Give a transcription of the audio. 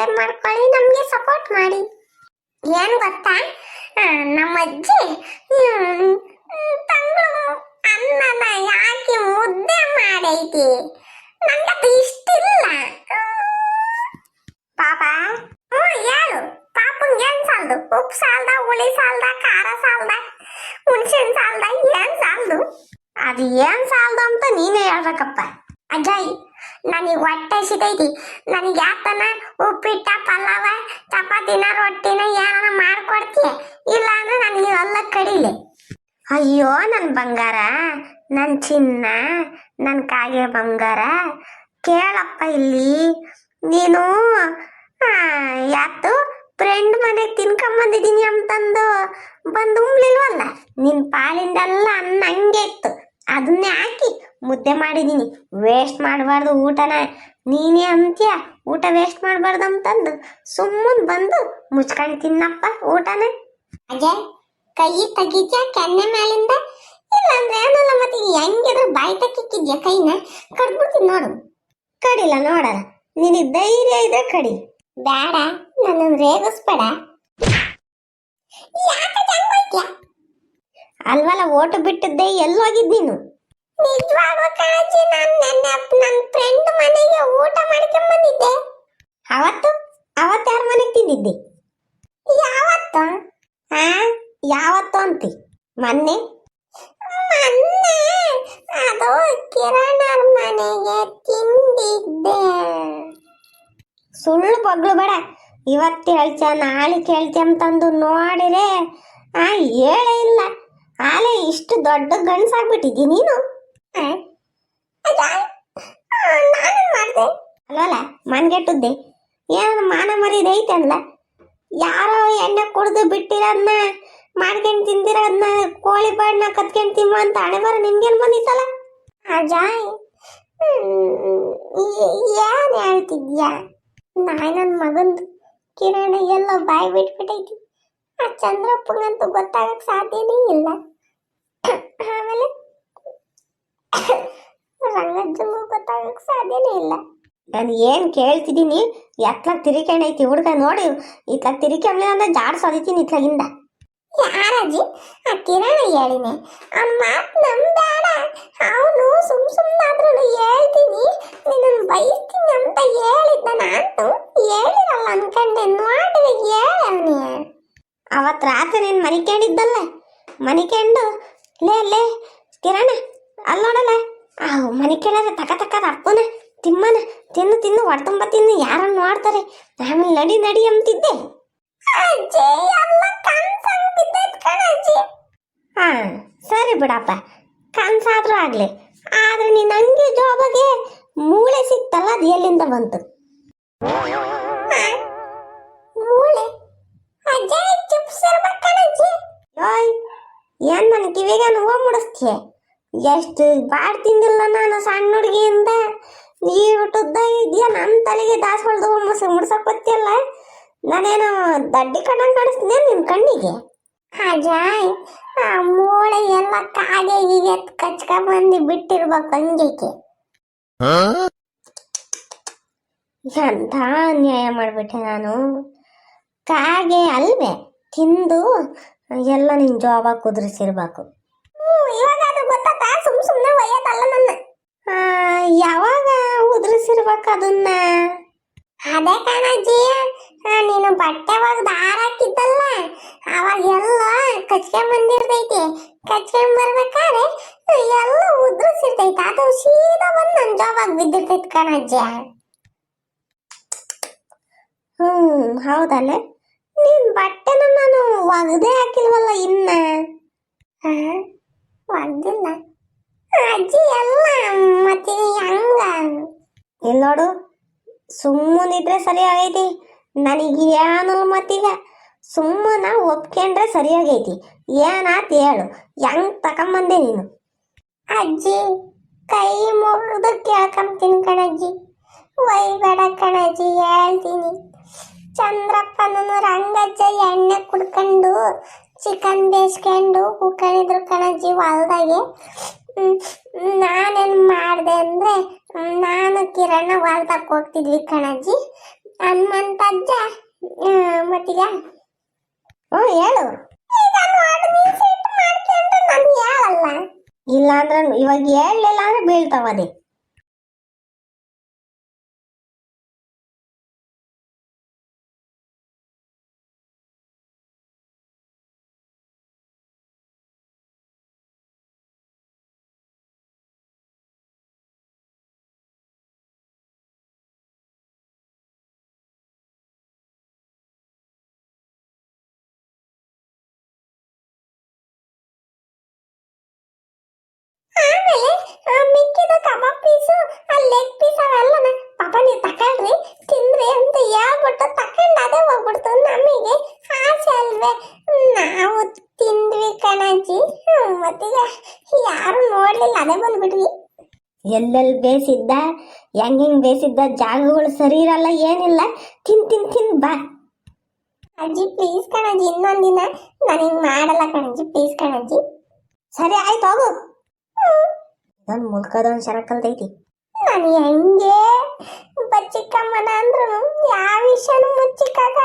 Subscribe ಮಾಡ್ಕೊಳ್ಳಿ, ನಮಗೆ support ಮಾಡಿ. ಏನು ಗೊತ್ತಾ, ನಮ್ಮ ಅಜ್ಜಿ ತಂಗಳು ಅನ್ನನ ಯಾಕೆ ಮುದ್ದೆ ಮಾಡೈತಿ, ನಂಗದು ಇಷ್ಟಿಲ್ಲ ಪಾಪ. ಹೇಳು, ಪಾಪಂಗೆ ಏನ್ ಸಾಲ್ದು? ಉಪ್ಪು ಸಾಲ್ದ, ಹುಳಿ ಸಾಲ್ದ, ಖಾರ ಸಾಲ್ದ, ಹುಣ್ಸಿನ ಸಾಲ್ದ, ಏನ್ ಸಾಲ್ದು? ಅದು ಏನ್ ಸಾಲ್ದು ಅಂತ ನೀನೇ ಹೇಳ್ಬೇಕಪ್ಪ. ಅಜ್ಜಯ್, ನನಗೆ ಹೊಟ್ಟೆ ಸಿಗೈತಿ, ನನಗೆ ಯಾಕನ ಉಪ್ಪಿಟ್ಟ, ಪಲಾವ, ಚಪಾತಿನ, ರೊಟ್ಟಿನ ಏನಾನ ಮಾಡ್ಕೊಡ್ತೀಯ, ಇಲ್ಲ ಅಂದ್ರೆ ನನಗೆ ಎಲ್ಲ ಕಡಿಲೆ. ಅಯ್ಯೋ ನನ್ನ ಬಂಗಾರ, ನನ್ನ ಚಿನ್ನ, ನನ್ನ ಕಾಗೆ ಬಂಗಾರ, ಕೇಳಪ್ಪ ಇಲ್ಲಿ. ನೀನು ಯಾತು ಫ್ರೆಂಡ್ ಮನೆಗೆ ತಿನ್ಕೊಂಬಂದಿದ್ದೀನಿ ಅಂತಂದು ಬಂದು ಉಂಬ್ಲಿಲ್ವಲ್ಲ, ನಿನ್ನ ಪಾಲಿಂದೆಲ್ಲ ಅನ್ನ ಹಂಗೆ ಇತ್ತು, ಅದನ್ನೇ ಹಾಕಿ ಮುದ್ದೆ ಮಾಡಿದ್ದೀನಿ. ವೇಸ್ಟ್ ಮಾಡಬಾರ್ದು ಊಟನ, ನೀನೇ ಅಂತೀಯ ಊಟ ವೇಸ್ಟ್ ಮಾಡಬಾರ್ದು ಅಂತಂದು ಸುಮ್ಮನೆ ಬಂದು ಮುಚ್ಕೊಂಡು ತಿನ್ನಪ್ಪ ಊಟನ. ಅಜಯ್, ಕೈ ತೆಗಿದ್ಯಾ ಕೆನ್ನೆ ಮೇಲಿಂದ, ಇಲ್ಲಾಂದ್ರೆ ಏನಲ್ಲ ಮತ್ತೆ ಹೆಂಗಿದ್ರು ಬಾಯಿ ತಕ್ಕಿದ್ಯಾ ಕೈನ, ಕಡ್ಬಿಡ್ತೀನಿ ನೋಡು. ಕಡಿಲ್ಲ ನೋಡಲ್ಲ, ನಿನಗೆ ಧೈರ್ಯ ಇದ್ರೆ ಕಡಿ, ಬೇಡ ನನ್ನನ್ನು ರೇಗಿಸ್ಬೇಡ. ಅಲ್ವಲ್ಲ ಓಟು ಬಿಟ್ಟಿದ್ದೆ, ಎಲ್ಲೋಗಿದ್ ನೀನು? ನಿಜವಾಗ್ಲೂ ಕಾಳಜಿ, ನನ್ನ ಫ್ರೆಂಡ್ ಮನೆಗೆ ಊಟ ಮಾಡ್ಕೊಂಡ್ ಬಂದಿದ್ದೆ. ಅವತ್ತು ಯಾರ ಮನೆಗೆ ತಿಂದಿದ್ದೆ? ಯಾವತ್ತು? ಯಾವತ್ತು ಅಂತಿ? ಮೊನ್ನೆ ಅದು ಕಿರಣ್ ಮನೆಗೆ ತಿಂದಿದ್ದೆ. ಸುಳ್ಳು ಬಗ್ಳು ಬೇಡ, ಇವತ್ತು ಹೇಳ್ತ ನಾಳೆ ಕೇಳ್ತ ಅಂತಂದು ನೋಡಿರೆ ಹೇಳೇ ಇಲ್ಲ. ಆಲೆ ಇಷ್ಟು ದೊಡ್ಡ ಗಂಡ್ಸಾಗ್ಬಿಟ್ಟಿದ್ದಿ ನೀನು. ಮಾಡ್ದೆ ಅಲ್ವಲ್ಲ, ಮನ್ಗೆಟ್ಟುದ್ದೆ, ಏನಾದ್ರು ಮಾನ ಮರ್ಯಾದೆ ಐತೆ ಅಲ್ಲ. ಯಾರೋ ಎಣ್ಣೆ ಕುಡ್ದು ಬಿಟ್ಟಿರೋದನ್ನ ಮಾಡ್ಕೊಂಡು ತಿಂದಿರೋದನ್ನ ಕೋಳಿ ಬಾಡ್ನ ಕತ್ಕೊಂಡು ತಿಮ್ಮ ಅಂತ ಹಣೆ ಬರ ನಿಮ್ಗೇನು ಬಂದಿತ್ತಲ್ಲ. ಅಜಾಯ್, ಏನ್ ಹೇಳ್ತಿದ್ಯಾ? ನನ್ನ ಮಗಂದು ಕಿರಣ ಎಲ್ಲೋ ಬಾಯಿ ಬಿಟ್ಬಿಟ್ಟೈತಿ. ಆ ಚಂದ್ರಪ್ಪಂಗಂತೂ ಗೊತ್ತಾಗಕ್ಕೆ ಸಾಧ್ಯನೇ ಇಲ್ಲ. ಆಮೇಲೆ ರಂಗಜ್ಜಂಗೂ ಗೊತ್ತಾಗಕ್ಕೆ ಸಾಧ್ಯನೇ ಇಲ್ಲ. ನಾನು ಏನು ಕೇಳ್ತಿದ್ದೀನಿ, ಎತ್ಲಾಗ ತಿರಿಕಣೈತಿ ಹುಡುಗ ನೋಡಿ, ಇತ್ಲಾಗ ತಿರಿಕೆಮ್ಲಿಲ್ಲ ಅಂದ್ರೆ ಜಾಡ್ಸೋದಿತೀನಿ ಇತ್ಲಾಗಿಂದ. ಯಾರಜ್ಜಿ? ಆ ಕಿರಣ ಹೇಳಿನೆ, ಅವ್ನ ಮಾತು ನಂಬೇಡ. ಅವನು ಸುಮ್ಮನಾದ್ರೂ ಹೇಳ್ತೀನಿ, ನಿನ್ನನ್ನು ಬೈಸ್ತೀನಿ ಅಂತ ಹೇಳಿದ್ದ. ನಾನು ಹೇಳಿರಲ್ಲ ಅನ್ಕಂಡೆ, ನೋಡಿ ಹೇಳವನೇ. ಅವತ್ತು ರಾತ್ರಿ ನೀನು ಮನಿಕೊಂಡಿದ್ದಲ್ಲ, ಮನಿಕೊಂಡು ಲೇ ಕಿರಣ ಅಲ್ಲಿ ನೋಡಲ್ಲ, ಮನಿಕೊಂಡ್ರೆ ತಕ್ಕ ಅಪ್ಪನ ತಿಮ್ಮನ ತಿನ್ನು ಹೊಡ್ತಂಬ ತಿನ್ನು, ಯಾರನ್ನು ನೋಡ್ತಾರೆ, ಆಮೇಲೆ ನಡಿ ಅಂತಿದ್ದೆ. ಸರಿ ಬಿಡಪ್ಪ, ಕನ್ಸಾದ್ರೂ ಆಗ್ಲಿ, ಆದ್ರೆ ನೀನ್ ಹಂಗೆ ಜೋಬಗೆ ಮೂಳೆ ಸಿಕ್ತಲ್ಲ, ಅದು ಎಲ್ಲಿಂದ ಬಂತು? ಮೂಳೆ ಏನ್ ನನ್ನ ಕಿವಿಗೆ ನೋವು ಮುಡಿಸ್ತೀಯ? ಎಷ್ಟು ಬಾಡ್ ತಿಂದಿಲ್ಲ ನಾನು ಸಣ್ಣ ಹುಡುಗಿಯಿಂದ, ಈ ಊಟದ್ದ ಇದೆಯಾ ನನ್ನ ತಲೆಗೆ ದಾಸವಾಳದ ಮುಡ್ಸಕ್ ಬತ್ತಿಯಲ್ಲ. ನಾನೇನು ದಡ್ಡಿ ಕಣ್ಣಂಗೆ ಕಾಣಿಸ್ತೀನಿ ನಿನ್ ಕಣ್ಣಿಗೆ? ಅಜಾಯ್, ಆ ಮೂಳೆ ಎಲ್ಲ ಕಾಗೆ ಹೀಗೆ ಕಚ್ಕ ಬಂದು ಬಿಟ್ಟಿರ್ಬೇಕು ಹಂಗೇಕೆ. ಎಂಥ ಅನ್ಯಾಯ ಮಾಡ್ಬಿಟ್ಟೆ ನಾನು. ಕಾಗೆ ಅಲ್ವೇ ತಿಂದು ಎಲ್ಲ ನಿನ್ ಜೋಬಾಗ ಕುದುರಿಸಿರ್ಬೇಕು. ಇವಾಗ ಅದು ಗೊತ್ತಾತ, ಸುಮ್ಮನೆ ಒಯ್ಯೋದಲ್ಲ ನನ್ನ. ಯಾವಾಗ ಉದುರಿಸಿರ್ಬೇಕು ಅದನ್ನ? ಅದೇ ಕಣಜ್ಜಿ, ನೀನು ಬಟ್ಟೆ ಒಗ್ದು ಹಾರಾಕಿದ್ದಲ್ಲ, ಅವಾಗ ಎಲ್ಲ ಕಚ್ಕೊಂಡ್ ಬಂದಿರ್ತೈತಿ. ಕಚ್ಕೊಂಡ್ ಬರ್ಬೇಕಾದ್ರೆ ಎಲ್ಲ ಉದುರಿಸಿರ್ತೈತಿ, ಅದು ಸೀದಾ ಬಂದು ನನ್ನ ಜೋಬಾಗ ಬಿದ್ದಿರ್ತೈತಿ ಕಣಜ್ಜಿ. ಹೌದಲ್ಲ, ನೀನ್ ಬಟ್ಟೆನ ನಾನು ಒಗ್ದೇ ಹಾಕಿಲ್ವಲ್ಲ ಇನ್ನ. ಒಗ್ದಿಲ್ಲ ಅಜ್ಜಿ ಎಲ್ಲ, ಮತ್ತೆ ಹಂಗ ಇಲ್ಲ ನೋಡು. ಸುಮ್ಮನಿದ್ರೆ ಸರಿಯಾಗೈತಿ, ನನಗೇನು ಮತ್ತೀಗ ಸುಮ್ಮನ ಒಪ್ಕೊಂಡ್ರೆ ಸರಿಯಾಗೈತಿ. ಏನಾತ್ ಹೇಳು, ಹೆಂಗ್ ತಕೊಂಬಂದೆ ನೀನು? ಅಜ್ಜಿ ಕೈ ಮುಗಿದು ಕೇಳ್ಕೊಂತೀನಿ ಕಣಜ್ಜಿ, ಒಯ್ಬೇಡ ಕಣಜ್ಜಿ, ಹೇಳ್ತೀನಿ. ಚಂದ್ರಪ್ಪನನ್ನು ರಂಗಜ್ಜ ಎಣ್ಣೆ ಕುಡ್ಕೊಂಡು ಚಿಕನ್ ಬೇಯಿಸ್ಕೊಂಡು ಕೂಕೊಂಡಿದ್ರು ಕಣಜ್ಜಿ ಹೊಲ್ದಾಗೆ. ನಾನೇನು ಮಾಡಿದೆ ಅಂದರೆ, ನಾನು ಕಿರಣ ಹೊಲ್ದಾಗ ಹೋಗ್ತಿದ್ವಿ ಕಣಜ್ಜಿ. ಹನುಮಂತಜ್ಜ ಮತ್ತೀಗ ಹೇಳು. ಈಗ ನೋಡಿ ನೀನ್ ಸಿಟ್ಟು ಮಾಡ್ಕೊಂಡ್ರೆ ನಾನು ಹೇಳಲ್ಲ. ಇಲ್ಲ ಅಂದ್ರೆ ಇವಾಗ ಹೇಳಲಿಲ್ಲ ಅಂದ್ರೆ ಬೀಳ್ತಾವದೆ. ಆಮೇಲೆ ಮಿಕ್ಕಿದ ಕಬಾಬ್ ಪೀಸು ಆ ಲೆಗ್ ಪೀಸ್ ಅವೆಲ್ಲನ ಪಾಪ ನೀವು ತಕೊಳ್ರಿ ತಿನ್ರಿ ಅಂತ ಹೇಳ್ಬಿಟ್ಟು ತಕೊಂಡು ಅದೇ ಹೋಗ್ಬಿಡ್ತು. ನಮಗೆ ಆಸೆ ಅಲ್ವೇ, ನಾವು ತಿಂದ್ವಿ ಕಣಜ್ಜಿ. ಮತ್ತೀಗ ಯಾರು ನೋಡ್ಲಿಲ್ಲ, ಅದೇ ಬಂದ್ಬಿಟ್ವಿ. ಎಲ್ಲೆಲ್ಲಿ ಬೇಯಿಸಿದ್ದ ಹೆಂಗ್ ಬೇಯಿಸಿದ್ದ ಜಾಗಗಳು ಸರಿ ಇರಲ್ಲ, ಏನಿಲ್ಲ. ತಿನ್ ತಿನ್ ತಿನ್ ಬಾ ಅಜ್ಜಿ. ಪ್ಲೀಸ್ ಕಣಜ್ಜಿ, ಇನ್ನೊಂದಿನ ನಾನು ಹಿಂಗ್ ಮಾಡಲ್ಲ ಕಣಜ್ಜಿ, ಪ್ಲೀಸ್ ಕಣಜ್ಜಿ. ಸರಿ ಆಯ್ತು ಹೋಗು. ನನ್ನ ಮುಲ್ಕದೊಂದು ಚೆನ್ನಾಗಿ ಕಲ್ತೈತಿ. ನಾನು ಹೆಂಗೆ ಬಚ್ಚಿಕ್ಕಮ್ಮನ ಅಂದ್ರು ಯಾವ ವಿಷಯನೂ ಮುಚ್ಚಿಕ್ಕಾಗ